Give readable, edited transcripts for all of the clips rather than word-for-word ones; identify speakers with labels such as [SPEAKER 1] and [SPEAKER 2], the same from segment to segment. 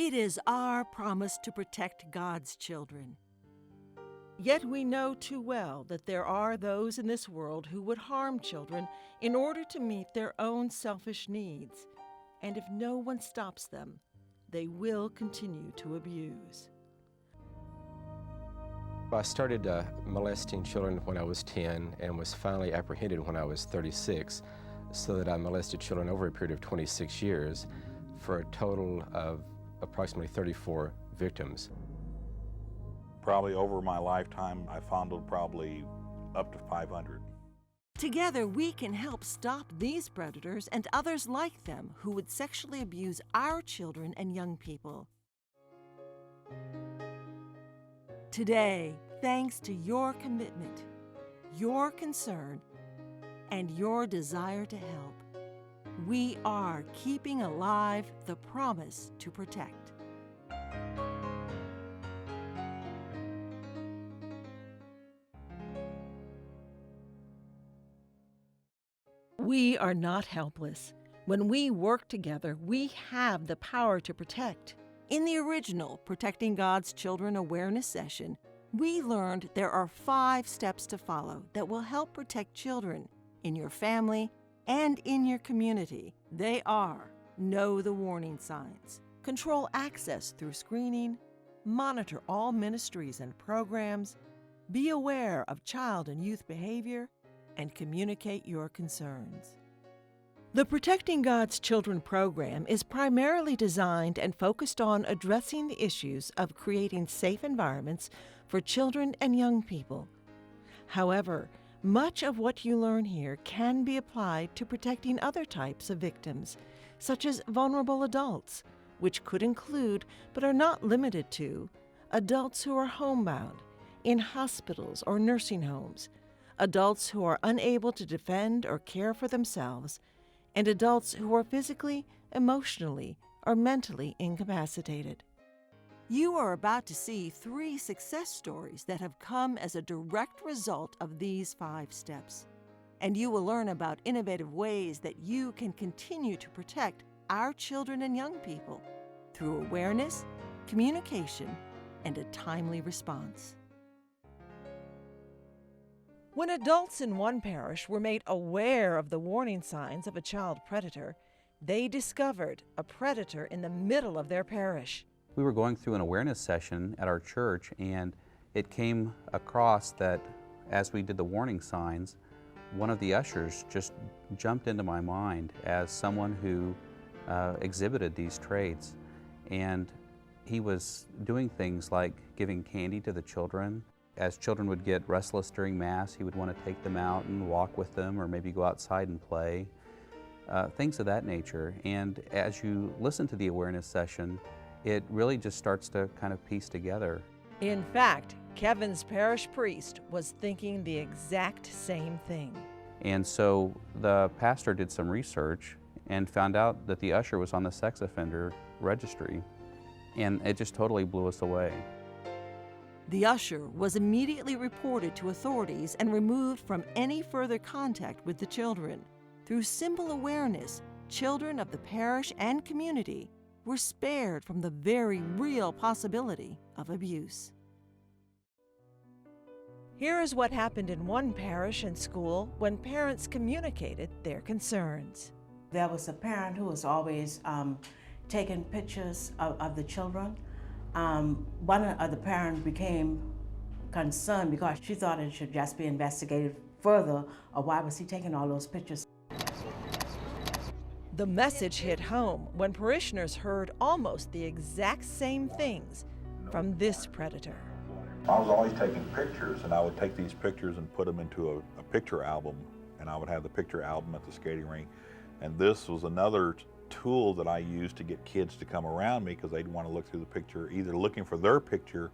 [SPEAKER 1] It is our promise to protect God's children. Yet we know too well that there are those in this world who would harm children in order to meet their own selfish needs. And if no one stops them, they will continue to abuse.
[SPEAKER 2] I started molesting children when I was 10 and was finally apprehended when I was 36, so that I molested children over a period of 26 years for a total of approximately 34 victims.
[SPEAKER 3] Probably over my lifetime, I fondled probably up to 500.
[SPEAKER 1] Together, we can help stop these predators and others like them who would sexually abuse our children and young people. Today, thanks to your commitment, your concern, and your desire to help, we are keeping alive the promise to protect. We are not helpless. When we work together, we have the power to protect. In the original Protecting God's Children awareness session, we learned there are 5 steps to follow that will help protect children in your family and in your community. They are: know the warning signs, control access through screening, monitor all ministries and programs, be aware of child and youth behavior, and communicate your concerns. The Protecting God's Children program is primarily designed and focused on addressing the issues of creating safe environments for children and young people. However, much of what you learn here can be applied to protecting other types of victims, such as vulnerable adults, which could include, but are not limited to, adults who are homebound, in hospitals or nursing homes, adults who are unable to defend or care for themselves, and adults who are physically, emotionally, or mentally incapacitated. You are about to see 3 success stories that have come as a direct result of these 5 steps. And you will learn about innovative ways that you can continue to protect our children and young people through awareness, communication, and a timely response. When adults in one parish were made aware of the warning signs of a child predator, they discovered a predator in the middle of their parish.
[SPEAKER 4] We were going through an awareness session at our church, and it came across that as we did the warning signs, one of the ushers just jumped into my mind as someone who exhibited these traits. And he was doing things like giving candy to the children. As children would get restless during Mass, he would want to take them out and walk with them, or maybe go outside and play, things of that nature. And as you listen to the awareness session, it really just starts to kind of piece together.
[SPEAKER 1] In fact, Kevin's parish priest was thinking the exact same thing.
[SPEAKER 4] And so the pastor did some research and found out that the usher was on the sex offender registry. And it just totally blew us away.
[SPEAKER 1] The usher was immediately reported to authorities and removed from any further contact with the children. Through simple awareness, children of the parish and community were spared from the very real possibility of abuse. Here is what happened in one parish and school when parents communicated their concerns.
[SPEAKER 5] There was a parent who was always taking pictures of the children. One of the parents became concerned because she thought it should just be investigated further, or why was he taking all those pictures.
[SPEAKER 1] The message hit home when parishioners heard almost the exact same things from this predator.
[SPEAKER 3] I was always taking pictures, and I would take these pictures and put them into a picture album, and I would have the picture album at the skating rink. And this was another tool that I used to get kids to come around me because they'd want to look through the picture, either looking for their picture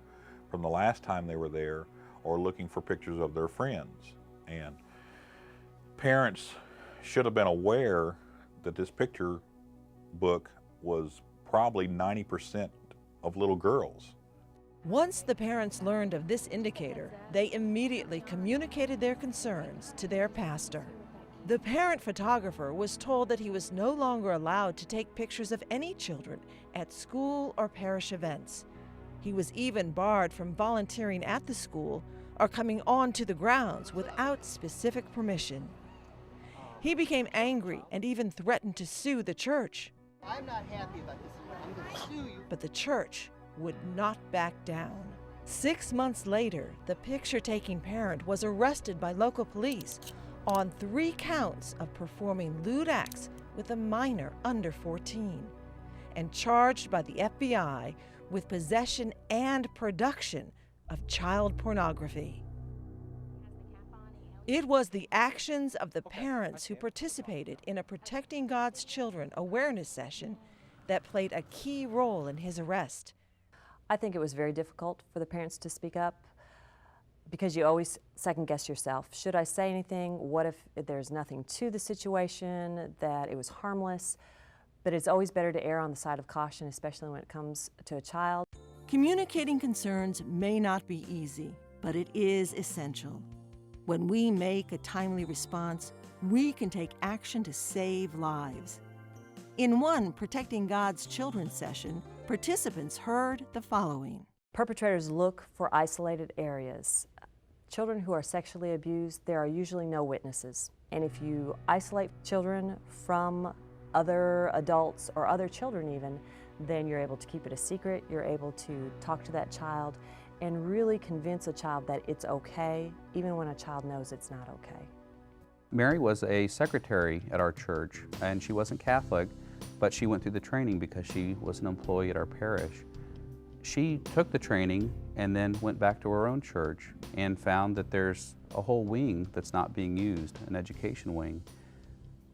[SPEAKER 3] from the last time they were there or looking for pictures of their friends. And parents should have been aware that this picture book was probably 90% of little girls.
[SPEAKER 1] Once the parents learned of this indicator, they immediately communicated their concerns to their pastor. The parent photographer was told that he was no longer allowed to take pictures of any children at school or parish events. He was even barred from volunteering at the school or coming onto the grounds without specific permission. He became angry and even threatened to sue the church.
[SPEAKER 6] I'm not happy about this. I'm going to sue you.
[SPEAKER 1] But the church would not back down. 6 months later, the picture-taking parent was arrested by local police on 3 counts of performing lewd acts with a minor under 14 and charged by the FBI with possession and production of child pornography. It was the actions of the parents who participated in a Protecting God's Children awareness session that played a key role in his arrest.
[SPEAKER 7] I think it was very difficult for the parents to speak up because you always second guess yourself. Should I say anything? What if there's nothing to the situation, that it was harmless? But it's always better to err on the side of caution, especially when it comes to a child.
[SPEAKER 1] Communicating concerns may not be easy, but it is essential. When we make a timely response, we can take action to save lives. In one Protecting God's Children session, participants heard the following.
[SPEAKER 7] Perpetrators look for isolated areas. Children who are sexually abused, there are usually no witnesses. And if you isolate children from other adults or other children even, then you're able to keep it a secret, you're able to talk to that child and really convince a child that it's okay, even when a child knows it's not okay.
[SPEAKER 4] Mary was a secretary at our church, and she wasn't Catholic, but she went through the training because she was an employee at our parish. She took the training and then went back to her own church and found that there's a whole wing that's not being used, an education wing.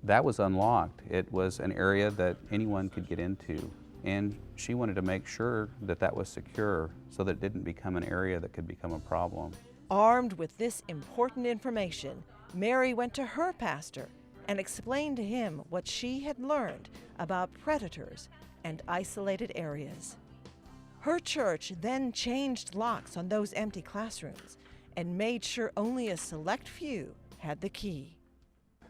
[SPEAKER 4] That was unlocked. It was an area that anyone could get into, and she wanted to make sure that that was secure so that it didn't become an area that could become a problem.
[SPEAKER 1] Armed with this important information, Mary went to her pastor and explained to him what she had learned about predators and isolated areas. Her church then changed locks on those empty classrooms and made sure only a select few had the key.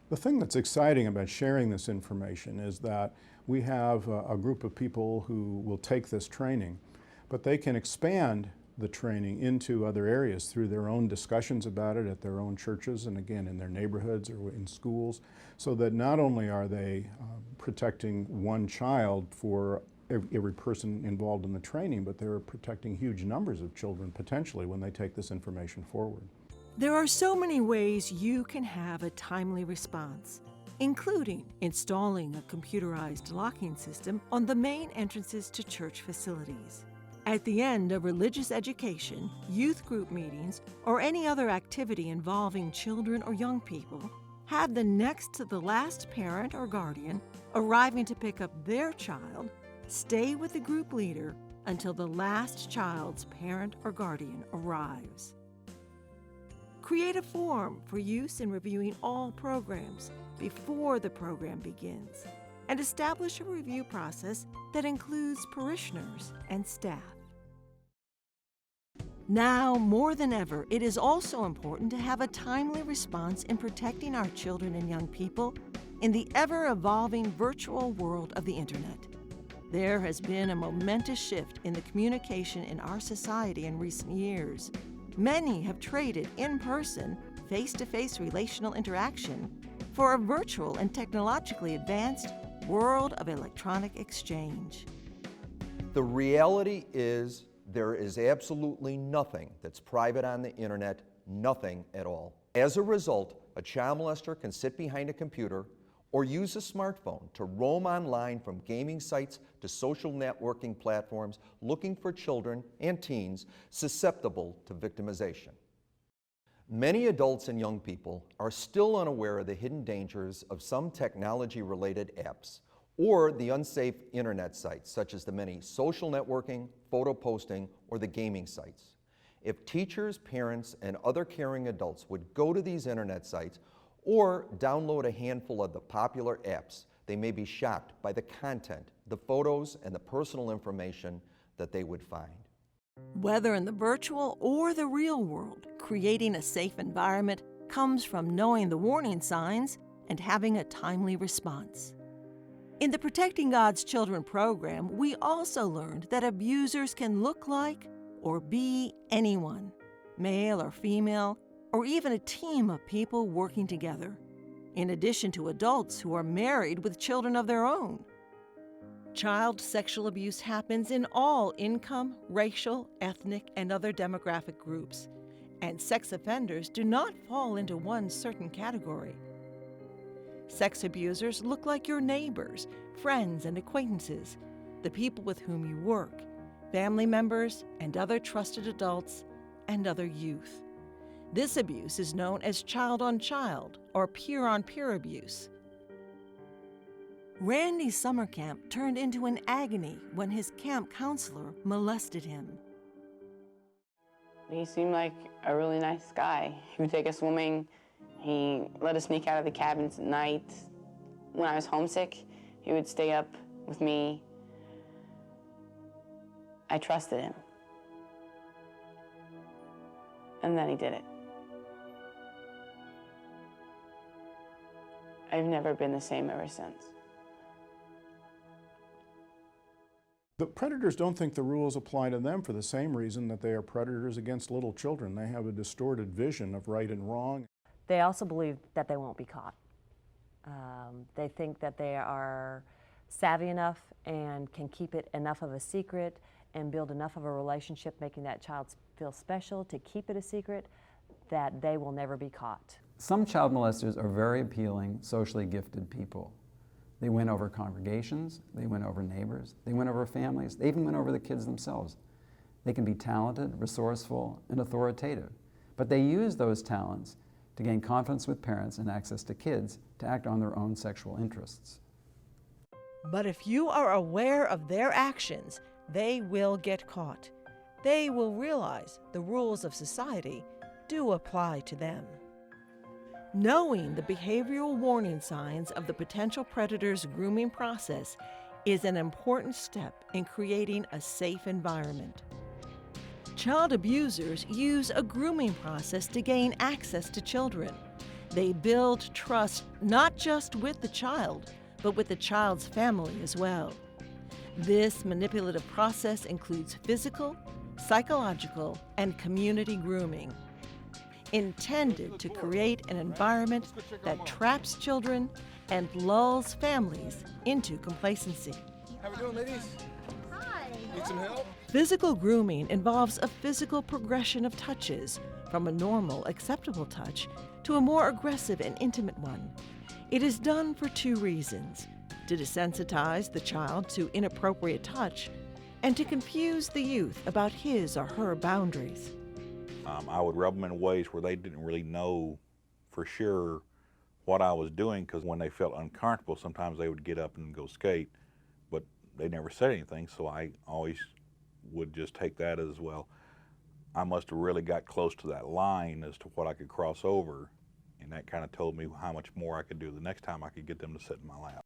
[SPEAKER 8] The thing that's exciting about sharing this information is that we have a group of people who will take this training, but they can expand the training into other areas through their own discussions about it at their own churches and again in their neighborhoods or in schools, so that not only are they protecting one child for every person involved in the training, but they're protecting huge numbers of children potentially when they take this information forward.
[SPEAKER 1] There are so many ways you can have a timely response, including installing a computerized locking system on the main entrances to church facilities. At the end of religious education, youth group meetings, or any other activity involving children or young people, have the next to the last parent or guardian arriving to pick up their child stay with the group leader until the last child's parent or guardian arrives. Create a form for use in reviewing all programs before the program begins, and establish a review process that includes parishioners and staff. Now, more than ever, it is also important to have a timely response in protecting our children and young people in the ever-evolving virtual world of the Internet. There has been a momentous shift in the communication in our society in recent years. Many have traded in-person, face-to-face relational interaction for a virtual and technologically advanced world of electronic exchange.
[SPEAKER 9] The reality is there is absolutely nothing that's private on the internet, nothing at all. As a result, a child molester can sit behind a computer or use a smartphone to roam online from gaming sites to social networking platforms looking for children and teens susceptible to victimization. Many adults and young people are still unaware of the hidden dangers of some technology-related apps or the unsafe internet sites such as the many social networking, photo posting, or the gaming sites. If teachers, parents, and other caring adults would go to these internet sites or download a handful of the popular apps, they may be shocked by the content, the photos, and the personal information that they would find.
[SPEAKER 1] Whether in the virtual or the real world, creating a safe environment comes from knowing the warning signs and having a timely response. In the Protecting God's Children program, we also learned that abusers can look like or be anyone, male or female, or even a team of people working together, in addition to adults who are married with children of their own. Child sexual abuse happens in all income, racial, ethnic, and other demographic groups, and sex offenders do not fall into one certain category. Sex abusers look like your neighbors, friends, and acquaintances, the people with whom you work, family members, and other trusted adults, and other youth. This abuse is known as child-on-child or peer-on-peer abuse. Randy's summer camp turned into an agony when his camp counselor molested him.
[SPEAKER 10] He seemed like a really nice guy. He would take us swimming. He let us sneak out of the cabins at night. When I was homesick, he would stay up with me. I trusted him. And then he did it. I've never been the same ever since.
[SPEAKER 8] The predators don't think the rules apply to them for the same reason that they are predators against little children. They have a distorted vision of right and wrong.
[SPEAKER 7] They also believe that they won't be caught. They think that they are savvy enough and can keep it enough of a secret and build enough of a relationship, making that child feel special to keep it a secret, that they will never be caught.
[SPEAKER 11] Some child molesters are very appealing, socially gifted people. They win over congregations, they win over neighbors, they win over families, they even win over the kids themselves. They can be talented, resourceful, and authoritative, but they use those talents to gain confidence with parents and access to kids to act on their own sexual interests.
[SPEAKER 1] But if you are aware of their actions, they will get caught. They will realize the rules of society do apply to them. Knowing the behavioral warning signs of the potential predator's grooming process is an important step in creating a safe environment. Child abusers use a grooming process to gain access to children. They build trust not just with the child, but with the child's family as well. This manipulative process includes physical, psychological, and community grooming, intended to create an environment that traps children and lulls families into complacency.
[SPEAKER 12] How we doing, ladies?
[SPEAKER 6] Hi.
[SPEAKER 12] Need some help?
[SPEAKER 1] Physical grooming involves a physical progression of touches, from a normal, acceptable touch to a more aggressive and intimate one. It is done for two reasons: to desensitize the child to inappropriate touch, and to confuse the youth about his or her boundaries.
[SPEAKER 3] I would rub them in ways where they didn't really know for sure what I was doing, because when they felt uncomfortable, sometimes they would get up and go skate, but they never said anything, so I always would just take that as, well, I must have really got close to that line as to what I could cross over, and that kind of told me how much more I could do the next time I could get them to sit in my lap.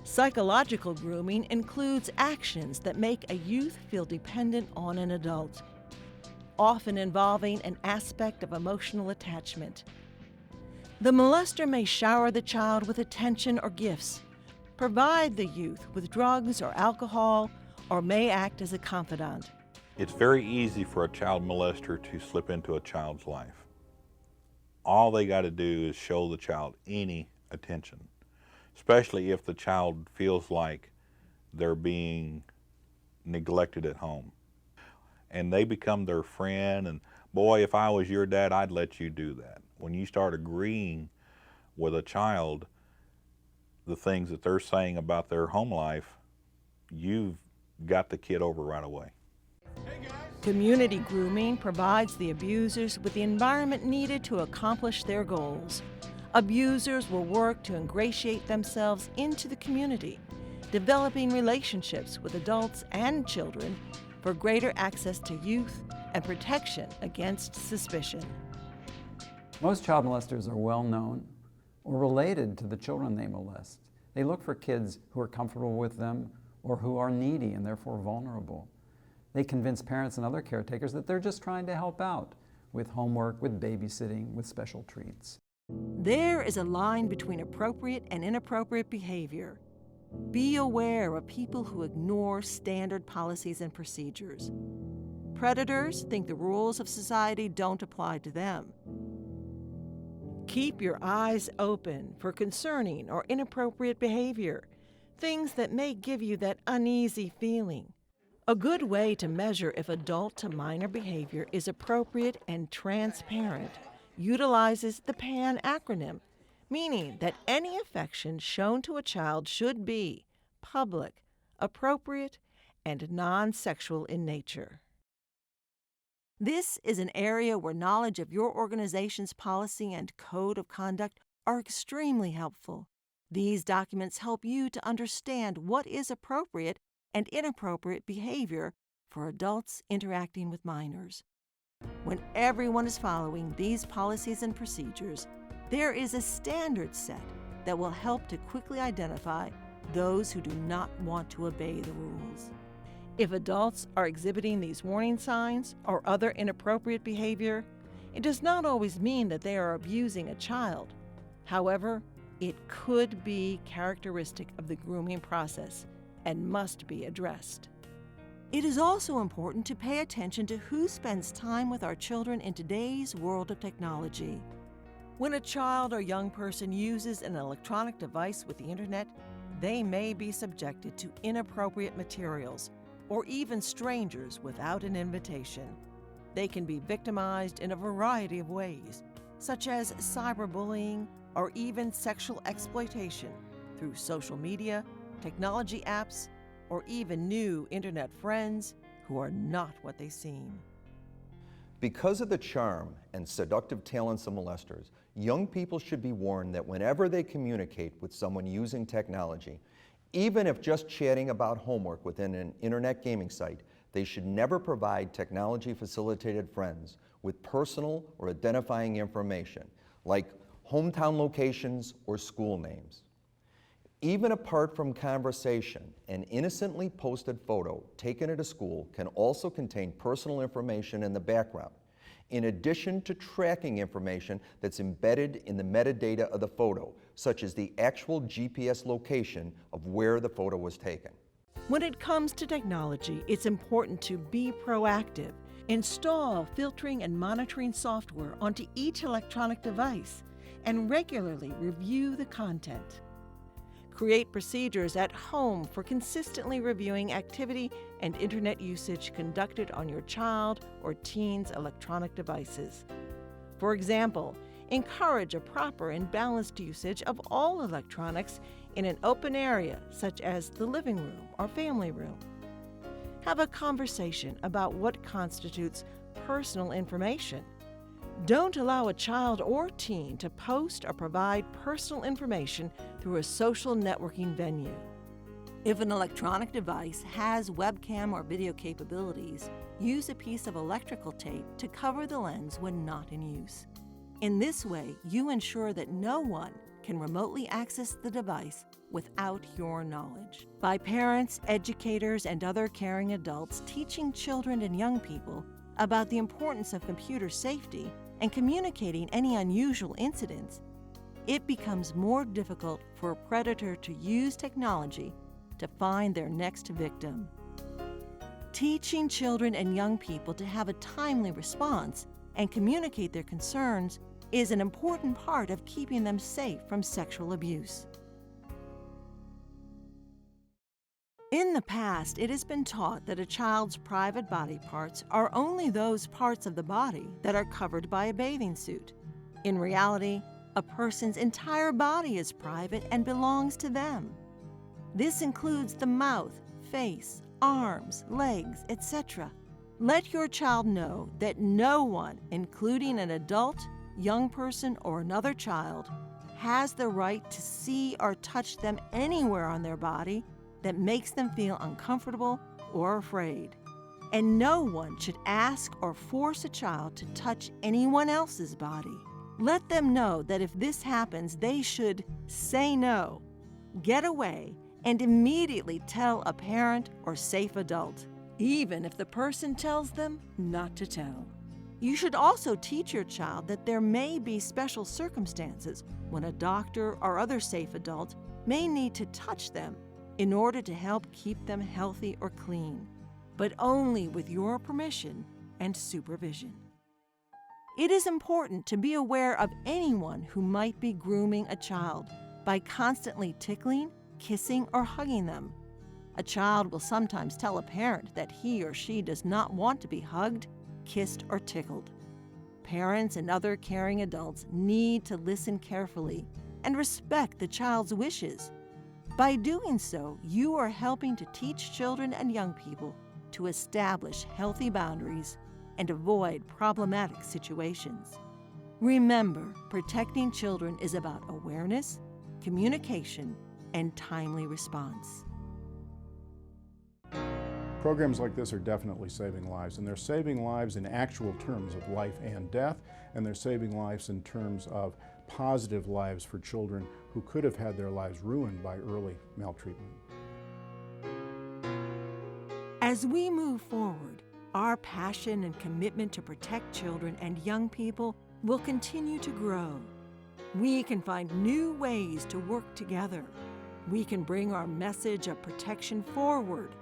[SPEAKER 1] Psychological grooming includes actions that make a youth feel dependent on an adult, often involving an aspect of emotional attachment. The molester may shower the child with attention or gifts, provide the youth with drugs or alcohol, or may act as a confidant.
[SPEAKER 3] It's very easy for a child molester to slip into a child's life. All they got to do is show the child any attention, especially if the child feels like they're being neglected at home. And they become their friend, and boy, if I was your dad, I'd let you do that. When you start agreeing with a child the things that they're saying about their home life, you've got the kid over right away.
[SPEAKER 1] Community grooming provides the abusers with the environment needed to accomplish their goals. Abusers will work to ingratiate themselves into the community, developing relationships with adults and children for greater access to youth and protection against suspicion.
[SPEAKER 11] Most child molesters are well known or related to the children they molest. They look for kids who are comfortable with them or who are needy and therefore vulnerable. They convince parents and other caretakers that they're just trying to help out with homework, with babysitting, with special treats.
[SPEAKER 1] There is a line between appropriate and inappropriate behavior. Be aware of people who ignore standard policies and procedures. Predators think the rules of society don't apply to them. Keep your eyes open for concerning or inappropriate behavior, things that may give you that uneasy feeling. A good way to measure if adult to minor behavior is appropriate and transparent utilizes the PAN acronym, meaning that any affection shown to a child should be public, appropriate, and non-sexual in nature. This is an area where knowledge of your organization's policy and code of conduct are extremely helpful. These documents help you to understand what is appropriate and inappropriate behavior for adults interacting with minors. When everyone is following these policies and procedures, there is a standard set that will help to quickly identify those who do not want to obey the rules. If adults are exhibiting these warning signs or other inappropriate behavior, it does not always mean that they are abusing a child. However, it could be characteristic of the grooming process and must be addressed. It is also important to pay attention to who spends time with our children in today's world of technology. When a child or young person uses an electronic device with the internet, they may be subjected to inappropriate materials or even strangers without an invitation. They can be victimized in a variety of ways, such as cyberbullying or even sexual exploitation through social media, technology apps, or even new internet friends who are not what they seem.
[SPEAKER 9] Because of the charm and seductive talents of molesters, young people should be warned that whenever they communicate with someone using technology, even if just chatting about homework within an internet gaming site, they should never provide technology-facilitated friends with personal or identifying information, like hometown locations or school names. Even apart from conversation, an innocently posted photo taken at a school can also contain personal information in the background, in addition to tracking information that's embedded in the metadata of the photo, such as the actual GPS location of where the photo was taken.
[SPEAKER 1] When it comes to technology, it's important to be proactive. Install filtering and monitoring software onto each electronic device and regularly review the content. Create procedures at home for consistently reviewing activity and internet usage conducted on your child or teen's electronic devices. For example, encourage a proper and balanced usage of all electronics in an open area such as the living room or family room. Have a conversation about what constitutes personal information. Don't allow a child or teen to post or provide personal information through a social networking venue. If an electronic device has webcam or video capabilities, use a piece of electrical tape to cover the lens when not in use. In this way, you ensure that no one can remotely access the device without your knowledge. By parents, educators, and other caring adults teaching children and young people about the importance of computer safety and communicating any unusual incidents, it becomes more difficult for a predator to use technology to find their next victim. Teaching children and young people to have a timely response and communicate their concerns is an important part of keeping them safe from sexual abuse. In the past, it has been taught that a child's private body parts are only those parts of the body that are covered by a bathing suit. In reality, a person's entire body is private and belongs to them. This includes the mouth, face, arms, legs, etc. Let your child know that no one, including an adult, young person, or another child, has the right to see or touch them anywhere on their body that makes them feel uncomfortable or afraid. And no one should ask or force a child to touch anyone else's body. Let them know that if this happens, they should say no, get away, and immediately tell a parent or safe adult, even if the person tells them not to tell. You should also teach your child that there may be special circumstances when a doctor or other safe adult may need to touch them in order to help keep them healthy or clean, but only with your permission and supervision. It is important to be aware of anyone who might be grooming a child by constantly tickling, kissing, or hugging them. A child will sometimes tell a parent that he or she does not want to be hugged, kissed, or tickled. Parents and other caring adults need to listen carefully and respect the child's wishes. By doing so, you are helping to teach children and young people to establish healthy boundaries and avoid problematic situations. Remember, protecting children is about awareness, communication, and timely response.
[SPEAKER 8] Programs like this are definitely saving lives, and they're saving lives in actual terms of life and death, and they're saving lives in terms of positive lives for children who could have had their lives ruined by early maltreatment.
[SPEAKER 1] As we move forward, our passion and commitment to protect children and young people will continue to grow. We can find new ways to work together. We can bring our message of protection forward.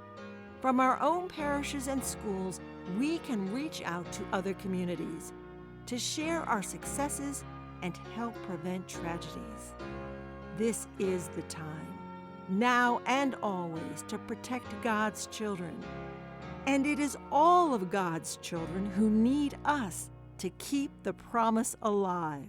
[SPEAKER 1] From our own parishes and schools, we can reach out to other communities to share our successes and help prevent tragedies. This is the time, now and always, to protect God's children. And it is all of God's children who need us to keep the promise alive.